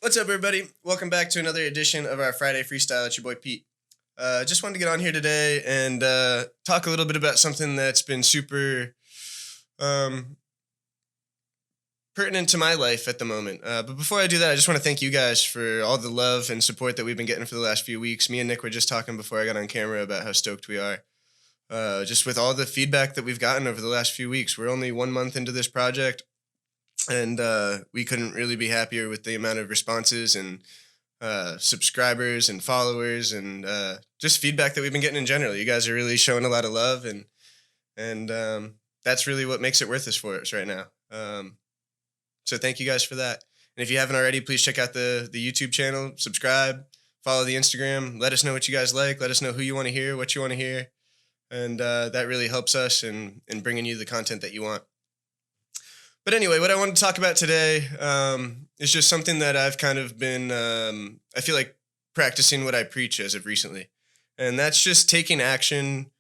What's up, everybody? Welcome back to another edition of our Friday Freestyle. It's your boy Pete. Just wanted to get on here today and talk a little bit about something that's been super um, pertinent to my life at the moment. But before I do that, I just want to thank you guys for all the love and support that we've been getting for the last few weeks. Me and Nick were just talking before I got on camera about how stoked we are. Just with all the feedback that we've gotten over the last few weeks. We're only 1 month into this project, and we couldn't really be happier with the amount of responses and subscribers and followers and just feedback that we've been getting in general. You guys are really showing a lot of love, and that's really what makes it worth this for us right now. So thank you guys for that. And if you haven't already, please check out the YouTube channel, subscribe, follow the Instagram. Let us know what you guys like. Let us know who you want to hear, what you want to hear, and that really helps us in bringing you the content that you want. But anyway, what I wanted to talk about today is just something that I've kind of been, I feel like, practicing what I preach as of recently. And that's just taking action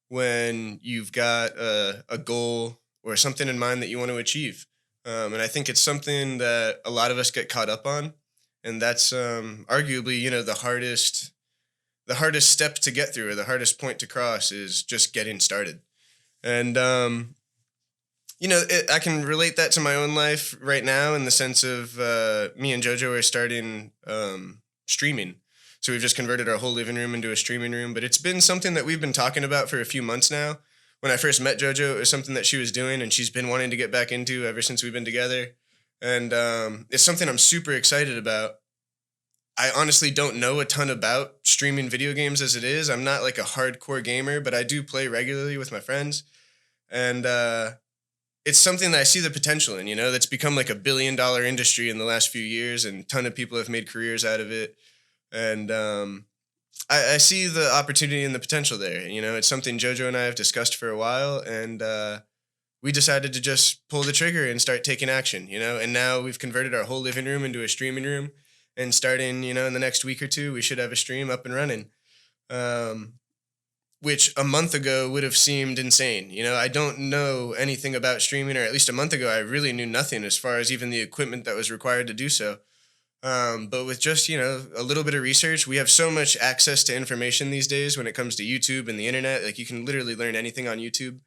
when you've got a goal or something in mind that you want to achieve. And I think it's something that a lot of us get caught up on. And that's arguably, the hardest step to get through, or the hardest point to cross, is just getting started. And I can relate that to my own life right now in the sense of me and JoJo are starting streaming. So we've just converted our whole living room into a streaming room. But it's been something that we've been talking about for a few months now. When I first met JoJo, it was something that she was doing and she's been wanting to get back into ever since we've been together. And it's something I'm super excited about. I honestly don't know a ton about streaming video games as it is. I'm not like a hardcore gamer, but I do play regularly with my friends. And it's something that I see the potential in, that's become like $1 billion industry in the last few years, and a ton of people have made careers out of it. And I see the opportunity and the potential there. It's something JoJo and I have discussed for a while, and we decided to just pull the trigger and start taking action, and now we've converted our whole living room into a streaming room, and starting, in the next week or two, we should have a stream up and running. Which a month ago would have seemed insane. I don't know anything about streaming, or at least a month ago, I really knew nothing as far as even the equipment that was required to do so. But with just, a little bit of research, we have so much access to information these days when it comes to YouTube and the internet. Like, you can literally learn anything on YouTube.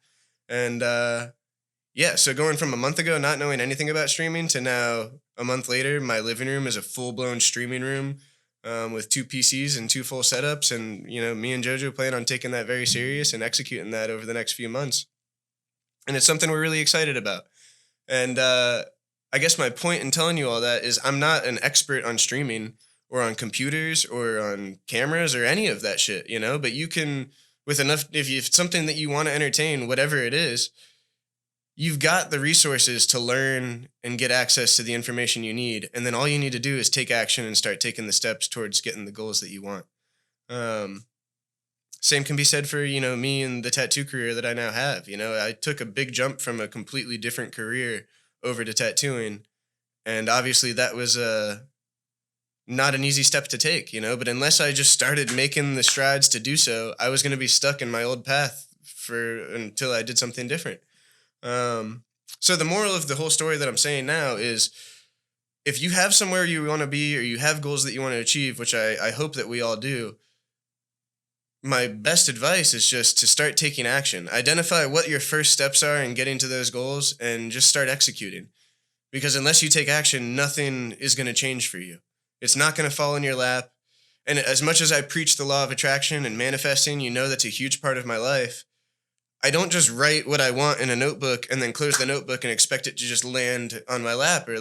And so going from a month ago not knowing anything about streaming to now a month later, my living room is a full-blown streaming room. With 2 PCs and 2 full setups, and me and JoJo plan on taking that very serious and executing that over the next few months. And it's something we're really excited about. And I guess my point in telling you all that is I'm not an expert on streaming or on computers or on cameras or any of that shit, but you can, with enough, if it's something that you want to entertain, whatever it is, you've got the resources to learn and get access to the information you need. And then all you need to do is take action and start taking the steps towards getting the goals that you want. Same can be said for, me and the tattoo career that I now have. I took a big jump from a completely different career over to tattooing. And obviously that was not an easy step to take, but unless I just started making the strides to do so, I was going to be stuck in my old path until I did something different. So the moral of the whole story that I'm saying now is, if you have somewhere you want to be, or you have goals that you want to achieve, which I hope that we all do, my best advice is just to start taking action. Identify what your first steps are in getting to those goals and just start executing. Because unless you take action, nothing is going to change for you. It's not going to fall in your lap. And as much as I preach the law of attraction and manifesting, that's a huge part of my life. I don't just write what I want in a notebook and then close the notebook and expect it to just land on my lap or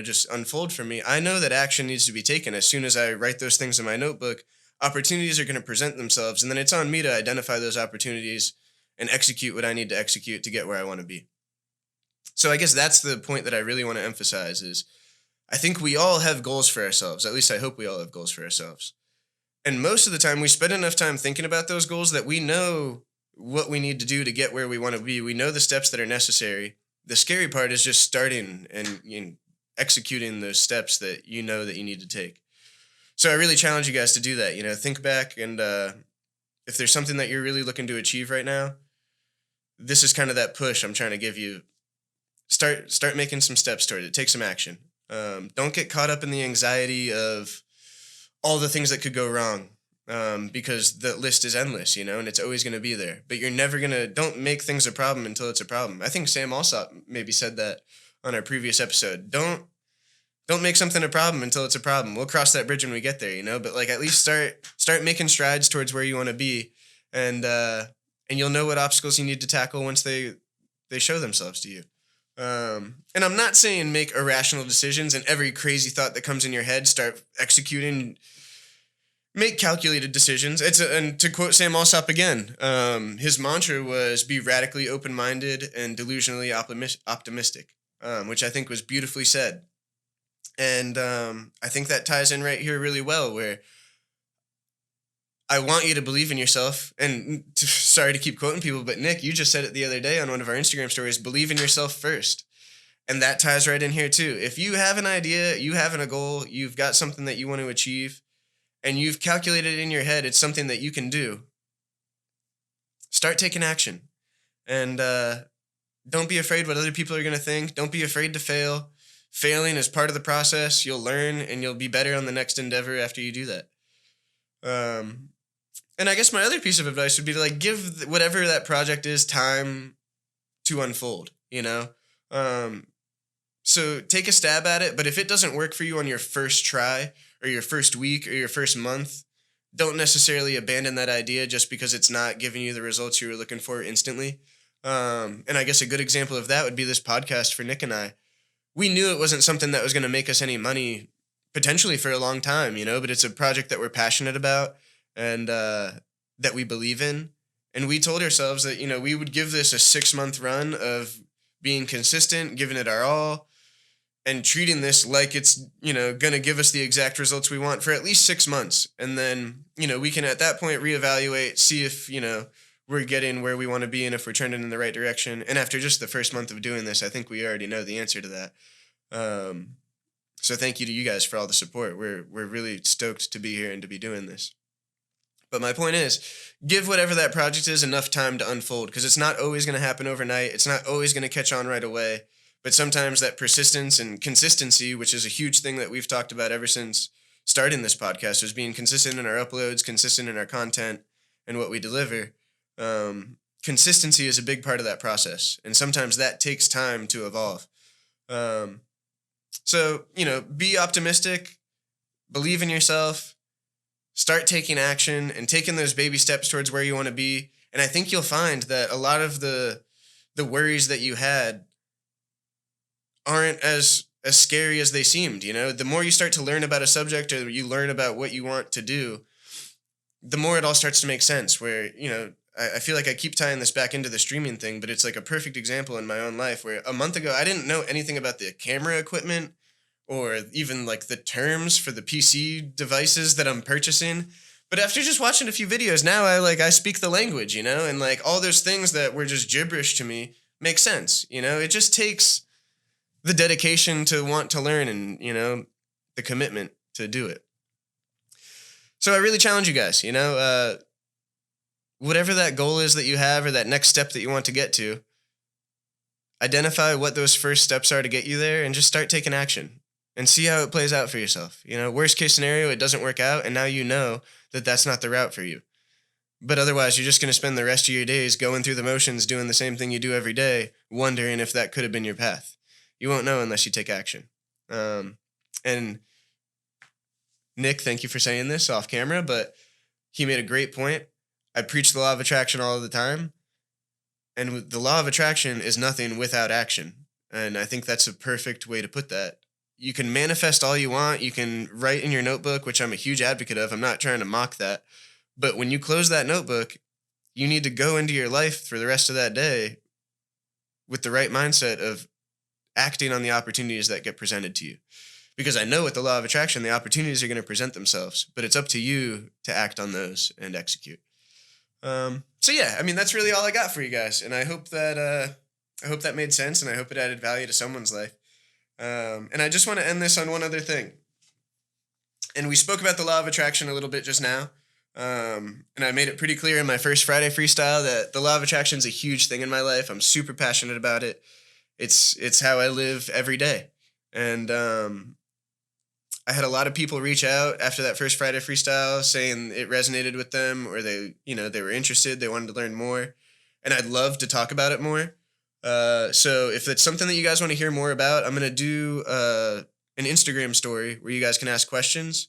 just unfold for me. I know that action needs to be taken. As soon as I write those things in my notebook, opportunities are going to present themselves, and then it's on me to identify those opportunities and execute what I need to execute to get where I want to be. So I guess that's the point that I really want to emphasize is, I think we all have goals for ourselves. At least I hope we all have goals for ourselves. And most of the time we spend enough time thinking about those goals that we know what we need to do to get where we want to be. We know the steps that are necessary. The scary part is just starting and executing those steps that that you need to take. So I really challenge you guys to do that. Think back, and if there's something that you're really looking to achieve right now, this is kind of that push I'm trying to give you. Start making some steps toward it. Take some action. Don't get caught up in the anxiety of all the things that could go wrong, because the list is endless, and it's always going to be there. But you're never going to, don't make things a problem until it's a problem. I think Sam Alsop maybe said that on our previous episode. Don't make something a problem until it's a problem. We'll cross that bridge when we get there, but like at least start making strides towards where you want to be, and you'll know what obstacles you need to tackle once they show themselves to you. And I'm not saying make irrational decisions and every crazy thought that comes in your head start executing. Make calculated decisions. And to quote Sam Alsop again, his mantra was be radically open-minded and delusionally optimistic, which I think was beautifully said. And I think that ties in right here really well, where I want you to believe in yourself. And sorry to keep quoting people, but Nick, you just said it the other day on one of our Instagram stories, believe in yourself first. And that ties right in here too. If you have an idea, you have a goal, you've got something that you want to achieve, and you've calculated in your head it's something that you can do, start taking action. And don't be afraid what other people are going to think. Don't be afraid to fail. Failing is part of the process. You'll learn and you'll be better on the next endeavor after you do that. And I guess my other piece of advice would be to like give whatever that project is time to unfold, So take a stab at it, but if it doesn't work for you on your first try or your first week or your first month, don't necessarily abandon that idea just because it's not giving you the results you were looking for instantly. And I guess a good example of that would be this podcast for Nick and I. We knew it wasn't something that was going to make us any money potentially for a long time, but it's a project that we're passionate about and that we believe in. And we told ourselves that, we would give this a 6-month run of being consistent, giving it our all, and treating this like it's, going to give us the exact results we want for at least 6 months. And then, we can at that point reevaluate, see if, we're getting where we want to be and if we're trending in the right direction. And after just the first month of doing this, I think we already know the answer to that. So thank you to you guys for all the support. We're really stoked to be here and to be doing this. But my point is, give whatever that project is enough time to unfold, because it's not always going to happen overnight. It's not always going to catch on right away. But sometimes that persistence and consistency, which is a huge thing that we've talked about ever since starting this podcast, is being consistent in our uploads, consistent in our content and what we deliver. Consistency is a big part of that process. And sometimes that takes time to evolve. So, be optimistic, believe in yourself, start taking action and taking those baby steps towards where you want to be. And I think you'll find that a lot of the worries that you had aren't as scary as they seemed. The more you start to learn about a subject or you learn about what you want to do, the more it all starts to make sense, where, I feel like I keep tying this back into the streaming thing, but it's like a perfect example in my own life where a month ago, I didn't know anything about the camera equipment or even like the terms for the PC devices that I'm purchasing. But after just watching a few videos now, I speak the language, and like all those things that were just gibberish to me make sense. It just takes the dedication to want to learn and, the commitment to do it. So I really challenge you guys, whatever that goal is that you have or that next step that you want to get to, identify what those first steps are to get you there and just start taking action and see how it plays out for yourself. Worst case scenario, it doesn't work out, and now you know that that's not the route for you. But otherwise, you're just going to spend the rest of your days going through the motions, doing the same thing you do every day, wondering if that could have been your path. You won't know unless you take action. And Nick, thank you for saying this off camera, but he made a great point. I preach the law of attraction all the time, and the law of attraction is nothing without action. And I think that's a perfect way to put that. You can manifest all you want. You can write in your notebook, which I'm a huge advocate of. I'm not trying to mock that. But when you close that notebook, you need to go into your life for the rest of that day with the right mindset of acting on the opportunities that get presented to you. Because I know with the law of attraction, the opportunities are going to present themselves, but it's up to you to act on those and execute. So yeah, that's really all I got for you guys. And I hope that made sense, and I hope it added value to someone's life. And I just want to end this on one other thing. And we spoke about the law of attraction a little bit just now. And I made it pretty clear in my first Friday Freestyle that the law of attraction is a huge thing in my life. I'm super passionate about it. It's how I live every day. And I had a lot of people reach out after that first Friday freestyle saying it resonated with them, or they were interested, they wanted to learn more, and I'd love to talk about it more. So if it's something that you guys want to hear more about, I'm gonna do an Instagram story where you guys can ask questions,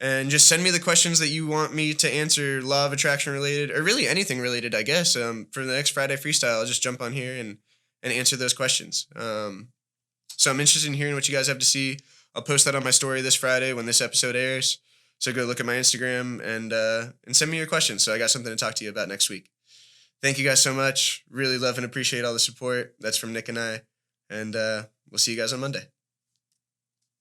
and just send me the questions that you want me to answer, law of attraction related, or really anything related, I guess. For the next Friday freestyle, I'll just jump on here and answer those questions. So I'm interested in hearing what you guys have to see. I'll post that on my story this Friday when this episode airs. So go look at my Instagram and send me your questions, so I got something to talk to you about next week. Thank you guys so much. Really love and appreciate all the support. That's from Nick and I. And we'll see you guys on Monday.